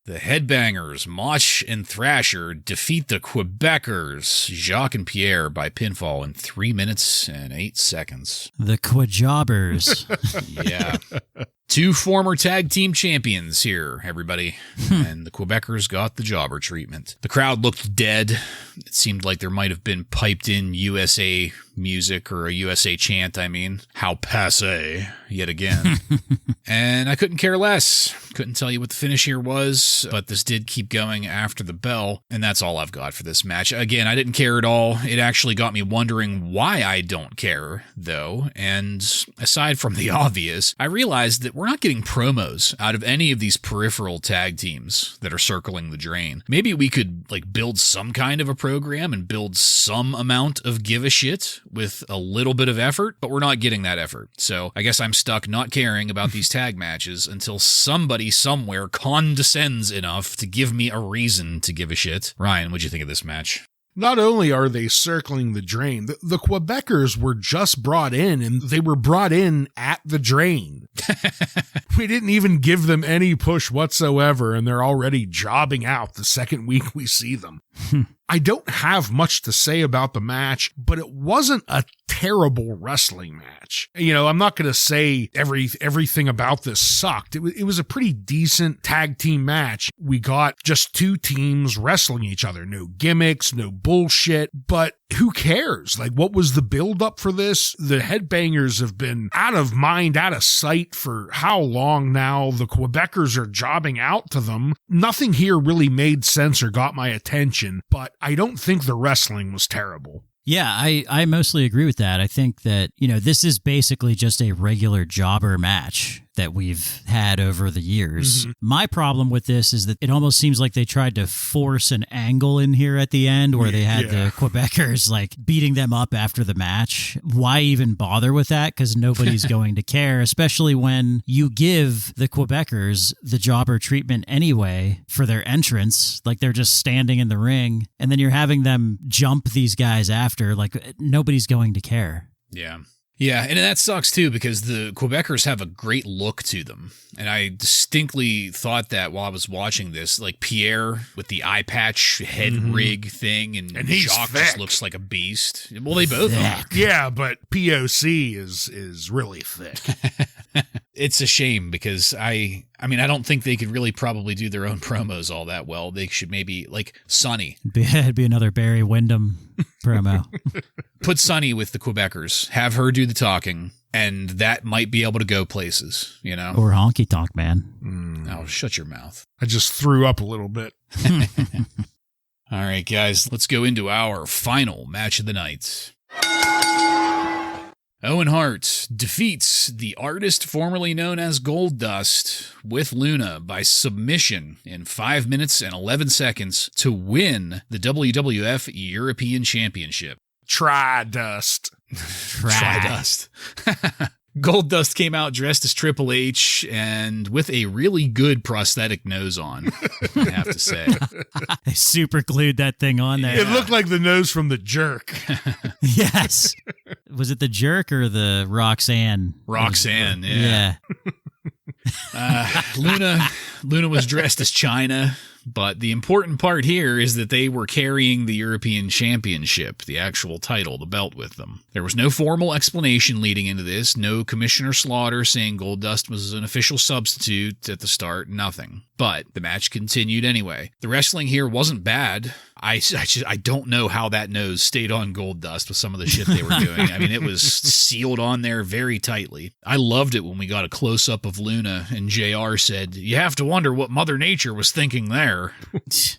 The Headbangers, Mosh and Thrasher, defeat the Quebecers, Jacques and Pierre, by pinfall in 3 minutes and 8 seconds. The Quejobbers. Yeah. 2 former tag team champions here, everybody. And the Quebecers got the jobber treatment. The crowd looked dead. It seemed like there might have been piped in USA music, or a USA chant, I mean. How passe, yet again. And I couldn't care less. Couldn't tell you what the finish here was, but this did keep going after the bell, and that's all I've got for this match. Again, I didn't care at all. It actually got me wondering why I don't care, though, and aside from the obvious, I realized that we're not getting promos out of any of these peripheral tag teams that are circling the drain. Maybe we could, build some kind of a program and build some amount of give a shit with a little bit of effort, but we're not getting that effort. So I guess I'm stuck not caring about these tag matches until somebody somewhere condescends enough to give me a reason to give a shit. Ryan, what'd you think of this match? Not only are they circling the drain, the Quebecers were just brought in, and they were brought in at the drain. We didn't even give them any push whatsoever, and they're already jobbing out the second week we see them. I don't have much to say about the match, but it wasn't a terrible wrestling match. I'm not going to say everything about this sucked. It was a pretty decent tag team match. We got just 2 teams wrestling each other. No gimmicks, no bullshit, but who cares? What was the build up for this? The Headbangers have been out of mind, out of sight for how long now? The Quebecers are jobbing out to them. Nothing here really made sense or got my attention, but I don't think the wrestling was terrible. Yeah, I mostly agree with that. I think that, this is basically just a regular jobber match that we've had over the years. Mm-hmm. My problem with this is that it almost seems like they tried to force an angle in here at the end where they had the Quebecers beating them up after the match. Why even bother with that? Because nobody's going to care, especially when you give the Quebecers the jobber treatment anyway for their entrance. They're just standing in the ring, and then you're having them jump these guys after. Nobody's going to care. Yeah. Yeah, and that sucks too, because the Quebecers have a great look to them. And I distinctly thought that while I was watching this, Pierre with the eye patch head rig thing, and Jacques just looks like a beast. Well, they both are. Yeah, but POC is really thick. It's a shame because I don't think they could really probably do their own promos all that well. They should maybe, Sonny. It'd be another Barry Windham promo. Put Sonny with the Quebecers. Have her do the talking, and that might be able to go places, Or Honky Tonk Man. Oh, shut your mouth. I just threw up a little bit. All right, guys, let's go into our final match of the night. Owen Hart defeats the artist formerly known as Goldust with Luna by submission in 5 minutes and 11 seconds to win the WWF European Championship. Try-dust. Goldust came out dressed as Triple H and with a really good prosthetic nose on, I have to say. They super glued that thing on there. It looked like the nose from the Jerk. Yes. Was it the Jerk or the Roxanne? Roxanne, yeah. Luna was dressed as China, but the important part here is that they were carrying the European Championship, the actual title, the belt with them. There was no formal explanation leading into this, no Commissioner Slaughter saying Goldust was an official substitute at the start, nothing. But the match continued anyway. The wrestling here wasn't bad. I don't know how that nose stayed on Goldust with some of the shit they were doing. I mean, it was sealed on there very tightly. I loved it when we got a close-up of Luna and JR said, "You have to wonder what Mother Nature was thinking there."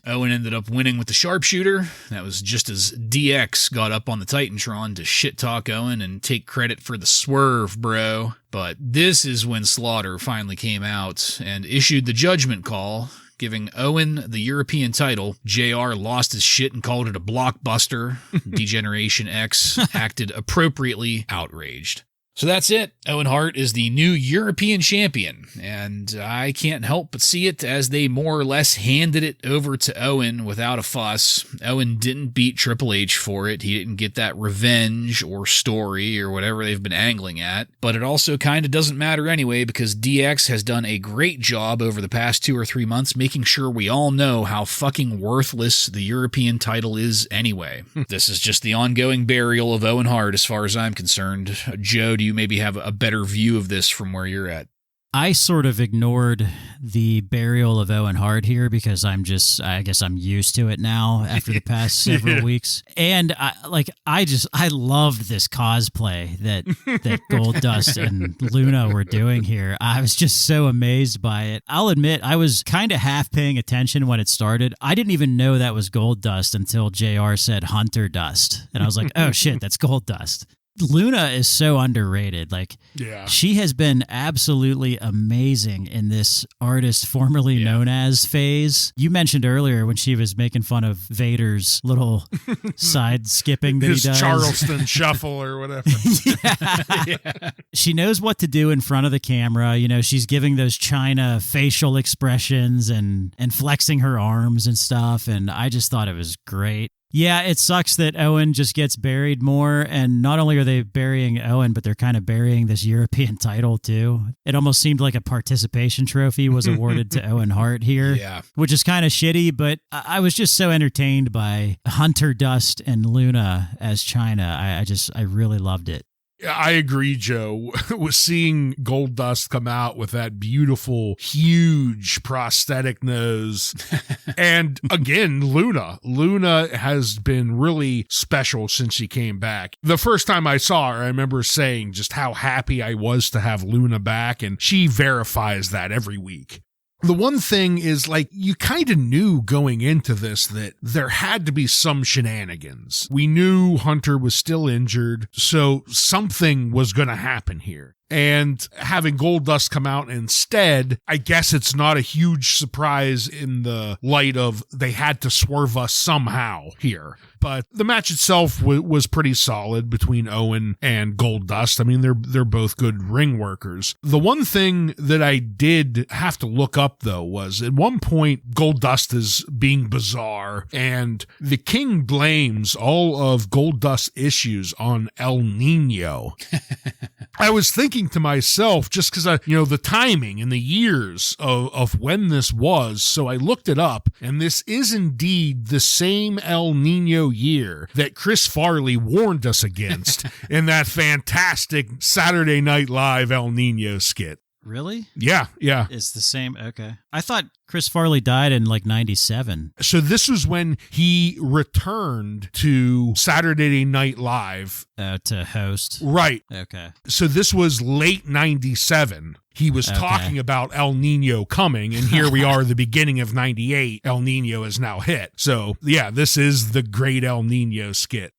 Owen ended up winning with the sharpshooter. That was just as DX got up on the Titantron to shit-talk Owen and take credit for the swerve, bro. But this is when Slaughter finally came out and issued the judgment call, giving Owen the European title. JR lost his shit and called it a blockbuster. Degeneration X acted appropriately outraged. So that's it. Owen Hart is the new European champion, and I can't help but see it as they more or less handed it over to Owen without a fuss. Owen didn't beat Triple H for it. He didn't get that revenge or story or whatever they've been angling at. But it also kind of doesn't matter anyway, because DX has done a great job over the past 2 or 3 months making sure we all know how fucking worthless the European title is anyway. This is just the ongoing burial of Owen Hart as far as I'm concerned. Joe, do you maybe have a better view of this from where you're at? I sort of ignored the burial of Owen Hart here because I guess I'm used to it now after the past several weeks. And I loved this cosplay that Goldust and Luna were doing here. I was just so amazed by it. I'll admit, I was kind of half paying attention when it started. I didn't even know that was Goldust until JR said Hunter Dust. And I was like, oh shit, that's Goldust. Luna is so underrated. She has been absolutely amazing in this artist formerly known as phase. You mentioned earlier when she was making fun of Vader's little side skipping that he does. Charleston shuffle or whatever. Yeah. She knows what to do in front of the camera. You know, she's giving those China facial expressions and flexing her arms and stuff. And I just thought it was great. Yeah, it sucks that Owen just gets buried more, and not only are they burying Owen, but they're kind of burying this European title too. It almost seemed like a participation trophy was awarded to Owen Hart here, which is kind of shitty, but I was just so entertained by Hunter Dust and Luna as China. I really loved it. I agree, Joe. With seeing Goldust come out with that beautiful, huge prosthetic nose. And again, Luna has been really special since she came back. The first time I saw her, I remember saying just how happy I was to have Luna back, and she verifies that every week. The one thing is, you kind of knew going into this that there had to be some shenanigans. We knew Hunter was still injured, so something was going to happen here. And having Goldust come out instead, I guess it's not a huge surprise in the light of they had to swerve us somehow here. But the match itself was pretty solid between Owen and Goldust. I mean, they're both good ring workers. The one thing that I did have to look up, though, was at one point Goldust is being bizarre, and the King blames all of Goldust's issues on El Nino. I was thinking to myself, just because the timing and the years of when this was, so I looked it up, and this is indeed the same El Nino year that Chris Farley warned us against in that fantastic Saturday Night Live El Nino skit. Really? Yeah. It's the same. Okay. I thought Chris Farley died in 97. So this was when he returned to Saturday Night Live. To host. Right. Okay. So this was late 97. He was talking about El Nino coming, and here we are, the beginning of 98. El Nino is now hit. So, yeah, this is the great El Nino skit.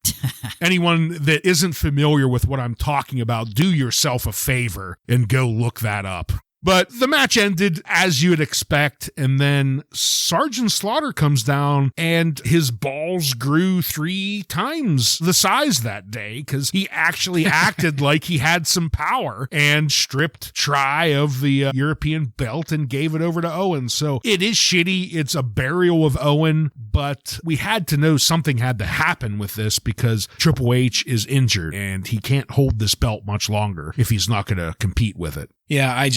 Anyone that isn't familiar with what I'm talking about, do yourself a favor and go look that up. But the match ended as you'd expect, and then Sergeant Slaughter comes down, and his balls grew 3 times the size that day, because he actually acted like he had some power and stripped Try of the European belt and gave it over to Owen. So it is shitty. It's a burial of Owen, but we had to know something had to happen with this because Triple H is injured, and he can't hold this belt much longer if he's not going to compete with it. Yeah,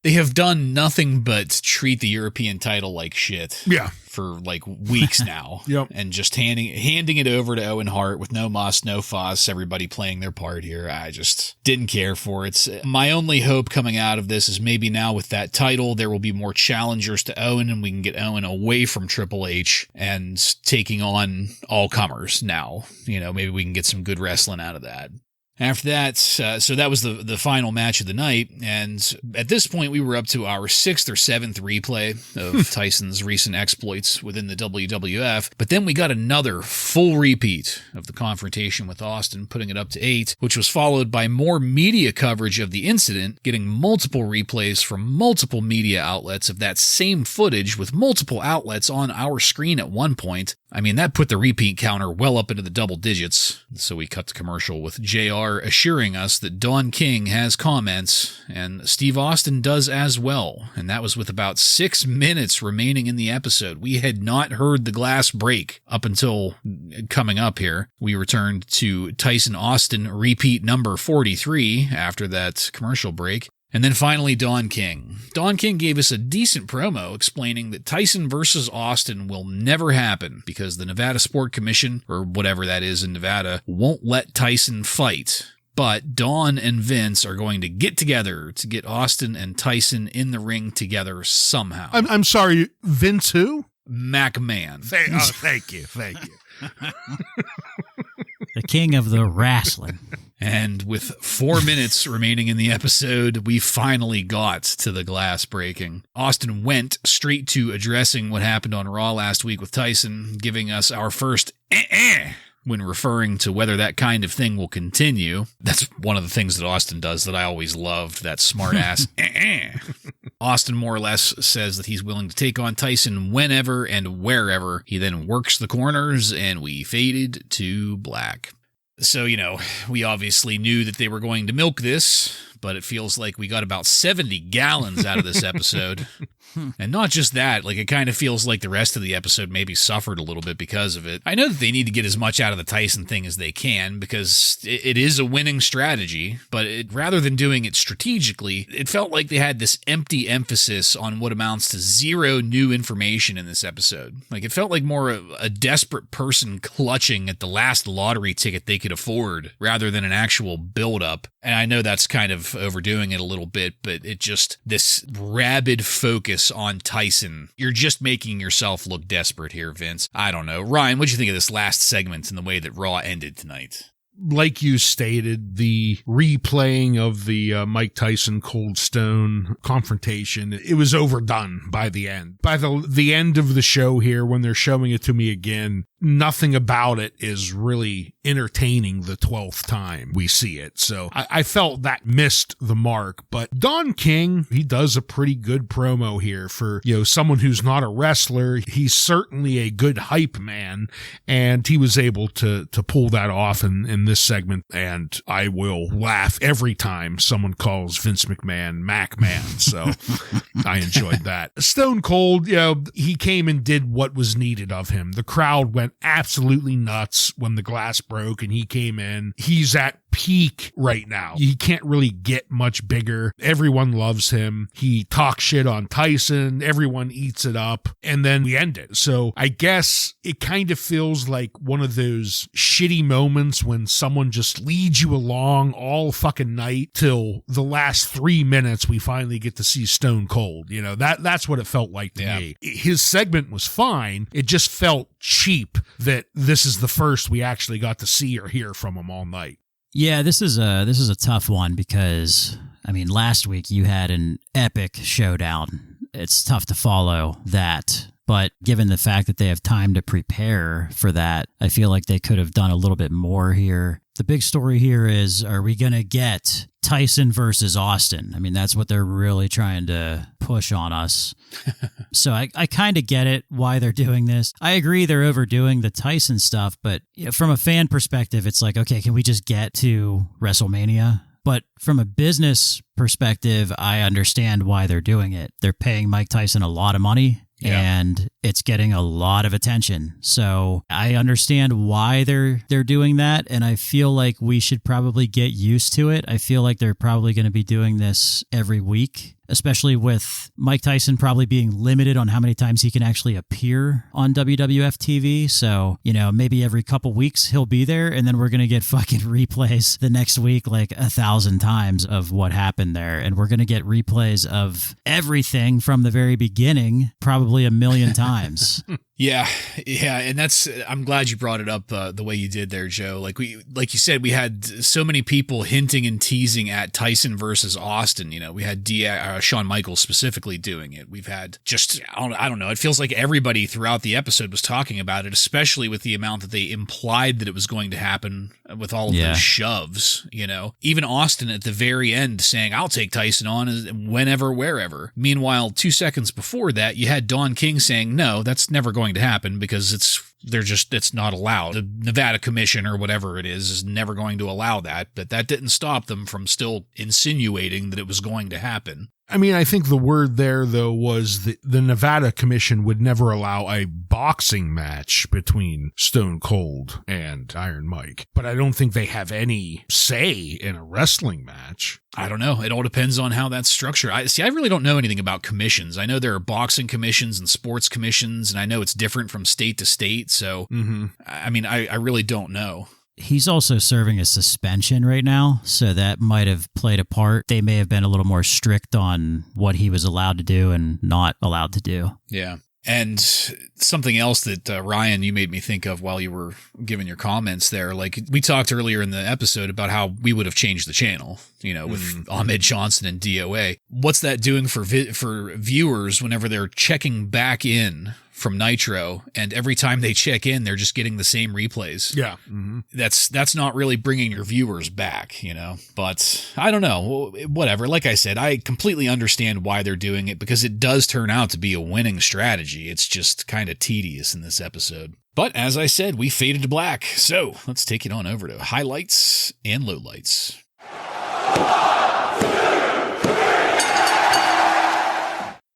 they have done nothing but treat the European title like shit. Yeah. for like weeks now. Yep. And just handing it over to Owen Hart with no muss, no fuss, everybody playing their part here. I just didn't care for it. My only hope coming out of this is maybe now with that title, there will be more challengers to Owen and we can get Owen away from Triple H and taking on all comers now. You know, maybe we can get some good wrestling out of that. After that, so that was the final match of the night, and at this point we were up to our 6th or 7th replay of Tyson's recent exploits within the WWF, but then we got another full repeat of the confrontation with Austin, putting it up to 8, which was followed by more media coverage of the incident, getting multiple replays from multiple media outlets of that same footage with multiple outlets on our screen at one point. I mean, that put the repeat counter well up into the double digits, so we cut to commercial with JR assuring us that Don King has comments, and Steve Austin does as well, and that was with about 6 minutes remaining in the episode. We had not heard the glass break up until coming up here. We returned to Tyson Austin repeat number 43 after that commercial break. And then finally, Don King. Don King gave us a decent promo explaining that Tyson versus Austin will never happen because the Nevada Sport Commission, or whatever that is in Nevada, won't let Tyson fight. But Don and Vince are going to get together to get Austin and Tyson in the ring together somehow. I'm sorry, Vince who? McMahon. Thank you. The king of the wrestling. And with 4 minutes remaining in the episode, we finally got to the glass breaking. Austin went straight to addressing what happened on Raw last week with Tyson, giving us our first when referring to whether that kind of thing will continue. That's one of the things that Austin does that I always loved, that smart ass. Austin more or less says that he's willing to take on Tyson whenever and wherever. He then works the corners, and we faded to black. So, you know, we obviously knew that they were going to milk this, but it feels like we got about 70 gallons out of this episode. And not just that, like it kind of feels like the rest of the episode maybe suffered a little bit because of it. I know that they need to get as much out of the Tyson thing as they can because it is a winning strategy, but rather than doing it strategically, it felt like they had this empty emphasis on what amounts to zero new information in this episode. Like it felt like more a desperate person clutching at the last lottery ticket they could afford rather than an actual build-up. And I know that's kind of overdoing it a little bit, but it just, this rabid focus on Tyson. You're just making yourself look desperate here, Vince. I don't know. Ryan, what'd you think of this last segment and the way that Raw ended tonight? Like you stated, the replaying of the Mike Tyson Cold Stone confrontation, it was overdone by the end. By the end of the show here, when they're showing it to me again, nothing about it is really entertaining the 12th time we see it. So I felt that missed the mark. But Don King, he does a pretty good promo here for, you know, someone who's not a wrestler. He's certainly a good hype man, and he was able to pull that off in this segment. And I will laugh every time someone calls Vince McMahon MacMan. So I enjoyed that. Stone Cold, you know, he came and did what was needed of him. The crowd went absolutely nuts when the glass broke and he came in. He's at peak right now. He can't really get much bigger. Everyone loves him. He talks shit on Tyson. Everyone eats it up. And then we end it. So I guess it kind of feels like one of those shitty moments when someone just leads you along all fucking night till the last 3 minutes we finally get to see Stone Cold. You know, that's what it felt like to me. His segment was fine. It just felt cheap that this is the first we actually got to see or hear from him all night. Yeah, this is a tough one because, I mean, last week you had an epic showdown. It's tough to follow that, but given the fact that they have time to prepare for that, I feel like they could have done a little bit more here. The big story here is, are we going to get Tyson versus Austin? I mean, that's what they're really trying to push on us. So I kind of get it, why they're doing this. I agree they're overdoing the Tyson stuff, but you know, from a fan perspective, it's like, okay, can we just get to WrestleMania? But from a business perspective, I understand why they're doing it. They're paying Mike Tyson a lot of money. Yeah. And it's getting a lot of attention. So I understand why they're doing that. And I feel like we should probably get used to it. I feel like they're probably going to be doing this every week. especially with Mike Tyson probably being limited on how many times he can actually appear on WWF TV. So, maybe every couple weeks he'll be there, and then we're going to get fucking replays the next week like 1,000 times of what happened there. And we're going to get replays of everything from the very beginning probably 1 million times. Yeah, and I'm glad you brought it up the way you did there, Joe. Like you said, we had so many people hinting and teasing at Tyson versus Austin. We had Shawn Michaels specifically doing it. We've had I don't know. It feels like everybody throughout the episode was talking about it, especially with the amount that they implied that it was going to happen with all of those shoves. Even Austin at the very end saying, "I'll take Tyson on whenever, wherever." Meanwhile, 2 seconds before that, you had Don King saying, "No, that's never going to happen because it's not allowed. The Nevada Commission or whatever it is never going to allow that." But that didn't stop them from still insinuating that it was going to happen. I mean, I think the word there, though, was that the Nevada Commission would never allow a boxing match between Stone Cold and Iron Mike. But I don't think they have any say in a wrestling match. I don't know. It all depends on how that's structured. I really don't know anything about commissions. I know there are boxing commissions and sports commissions, and I know it's different from state to state. So, I mean, I really don't know. He's also serving a suspension right now, so that might have played a part. They may have been a little more strict on what he was allowed to do and not allowed to do. Yeah. And something else that, Ryan, you made me think of while you were giving your comments there, like we talked earlier in the episode about how we would have changed the channel, with Ahmed Johnson and DOA. What's that doing for viewers whenever they're checking back in from Nitro, and every time they check in, they're just getting the same replays? Yeah. That's not really bringing your viewers back, but I don't know, whatever. Like I said, I completely understand why they're doing it, because it does turn out to be a winning strategy. It's just kind of tedious in this episode. But as I said, we faded to black. So let's take it on over to highlights and lowlights.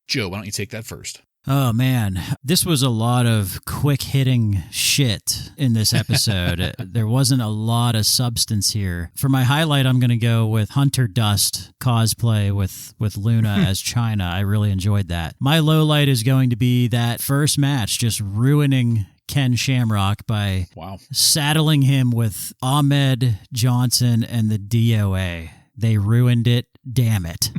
Joe, why don't you take that first? Oh, man. This was a lot of quick-hitting shit in this episode. There wasn't a lot of substance here. For my highlight, I'm going to go with Hunter Dust cosplay with Luna as China. I really enjoyed that. My lowlight is going to be that first match, just ruining Ken Shamrock by saddling him with Ahmed Johnson and the DOA. They ruined it. Damn it.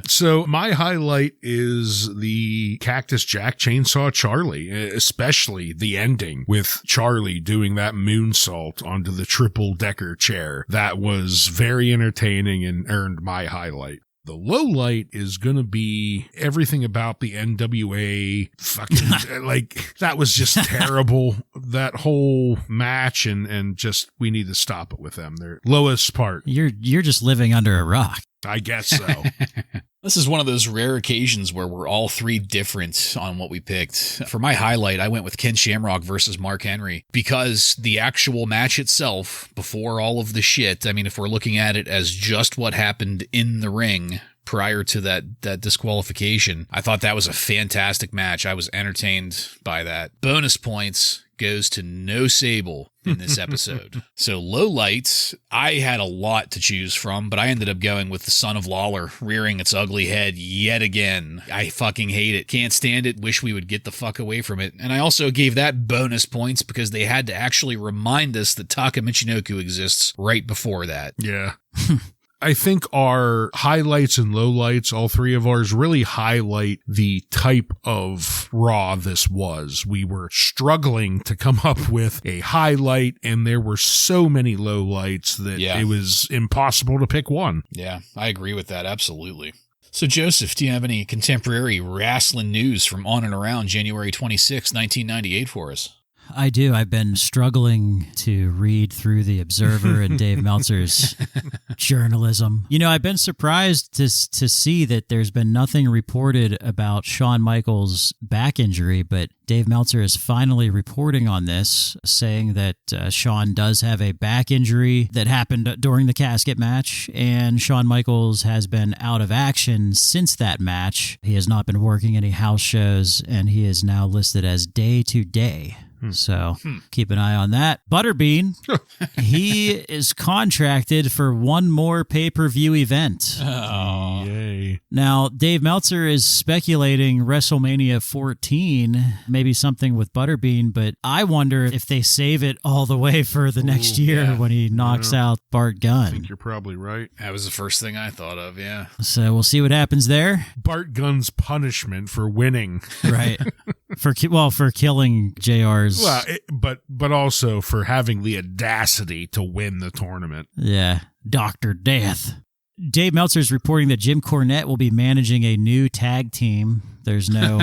So my highlight is the Cactus Jack Chainsaw Charlie, especially the ending with Charlie doing that moonsault onto the triple-decker chair. That was very entertaining and earned my highlight. The low light is going to be everything about the NWA fucking, like, that was just terrible. That whole match and just, we need to stop it with them. Their lowest part. You're just living under a rock. I guess so. This is one of those rare occasions where we're all three different on what we picked. For my highlight, I went with Ken Shamrock versus Mark Henry, because the actual match itself, before all of the shit, I mean, if we're looking at it as just what happened in the ring prior to that disqualification, I thought that was a fantastic match. I was entertained by that. Bonus points goes to No Sable in this episode. So low lights, I had a lot to choose from, but I ended up going with the Son of Lawler rearing its ugly head yet again. I fucking hate it. Can't stand it. Wish we would get the fuck away from it. And I also gave that bonus points because they had to actually remind us that Taka Michinoku exists right before that. Yeah. I think our highlights and lowlights, all three of ours, really highlight the type of Raw this was. We were struggling to come up with a highlight, and there were so many lowlights that it was impossible to pick one. Yeah, I agree with that. Absolutely. So, Joseph, do you have any contemporary wrestling news from on and around January 26, 1998 for us? I do. I've been struggling to read through the Observer and Dave Meltzer's journalism. I've been surprised to see that there's been nothing reported about Shawn Michaels' back injury, but Dave Meltzer is finally reporting on this, saying that Shawn does have a back injury that happened during the casket match, and Shawn Michaels has been out of action since that match. He has not been working any house shows, and he is now listed as day-to-day So keep an eye on that. Butterbean, he is contracted for one more pay-per-view event. Oh. Yay. Now, Dave Meltzer is speculating WrestleMania 14, maybe something with Butterbean, but I wonder if they save it all the way for the next year when he knocks out Bart I Gunn. think you're probably right. That was the first thing I thought of, yeah. So we'll see what happens there. Bart Gunn's punishment for winning. Right. For killing JR's. Well, but also for having the audacity to win the tournament. Yeah. Dr. Death. Dave Meltzer is reporting that Jim Cornette will be managing a new tag team. There's no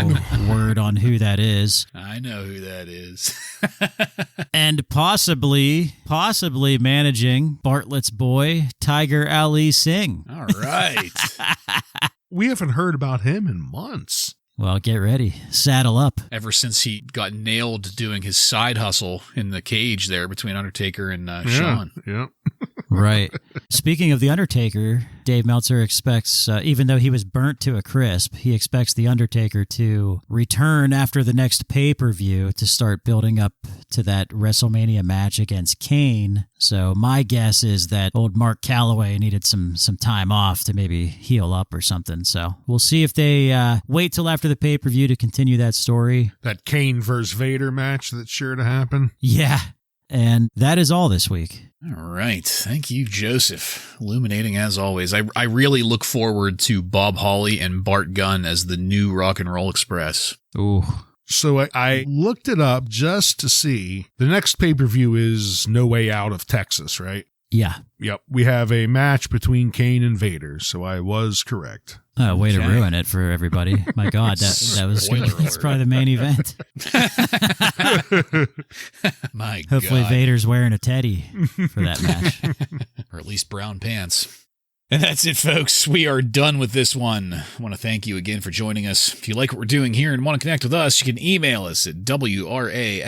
word on who that is. I know who that is. And possibly managing Bartlett's boy, Tiger Ali Singh. All right. We haven't heard about him in months. Well, get ready. Saddle up. Ever since he got nailed doing his side hustle in the cage there between Undertaker and Shawn. Yeah. Right. Speaking of The Undertaker, Dave Meltzer expects, even though he was burnt to a crisp, he expects The Undertaker to return after the next pay-per-view to start building up to that WrestleMania match against Kane. So my guess is that old Mark Calloway needed some time off to maybe heal up or something. So we'll see if they wait till after the pay-per-view to continue that story. That Kane versus Vader match that's sure to happen. Yeah. And that is all this week. All right. Thank you, Joseph. Illuminating as always. I really look forward to Bob Holly and Bart Gunn as the new Rock and Roll Express. Ooh. So I looked it up just to see. The next pay-per-view is No Way Out of Texas, right? Yeah. Yep. We have a match between Kane and Vader, so I was correct. Oh, way to ruin it for everybody. My God, that's probably the main event. My Hopefully God. Vader's wearing a teddy for that match. Or at least brown pants. And that's it, folks. We are done with this one. I want to thank you again for joining us. If you like what we're doing here and want to connect with us, you can email us at WRASSLINRAW.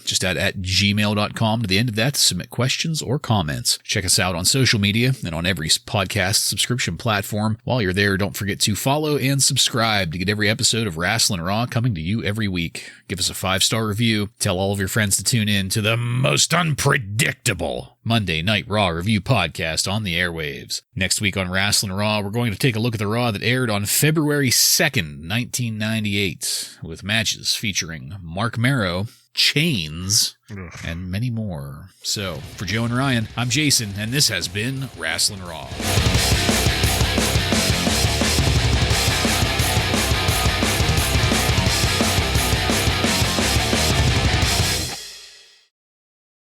Just add at gmail.com to the end of that to submit questions or comments. Check us out on social media and on every podcast subscription platform. While you're there, don't forget to follow and subscribe to get every episode of Wrasslin Raw coming to you every week. Give us a 5-star review. Tell all of your friends to tune in to the most unpredictable Monday Night Raw review podcast on the airwaves. Next week on Wrasslin Raw, we're going to take a look at the Raw that aired on February 2nd, 1998, with matches featuring Mark Marrow, Chains, and many more. So, for Joe and Ryan, I'm Jason, and this has been Wrasslin Raw.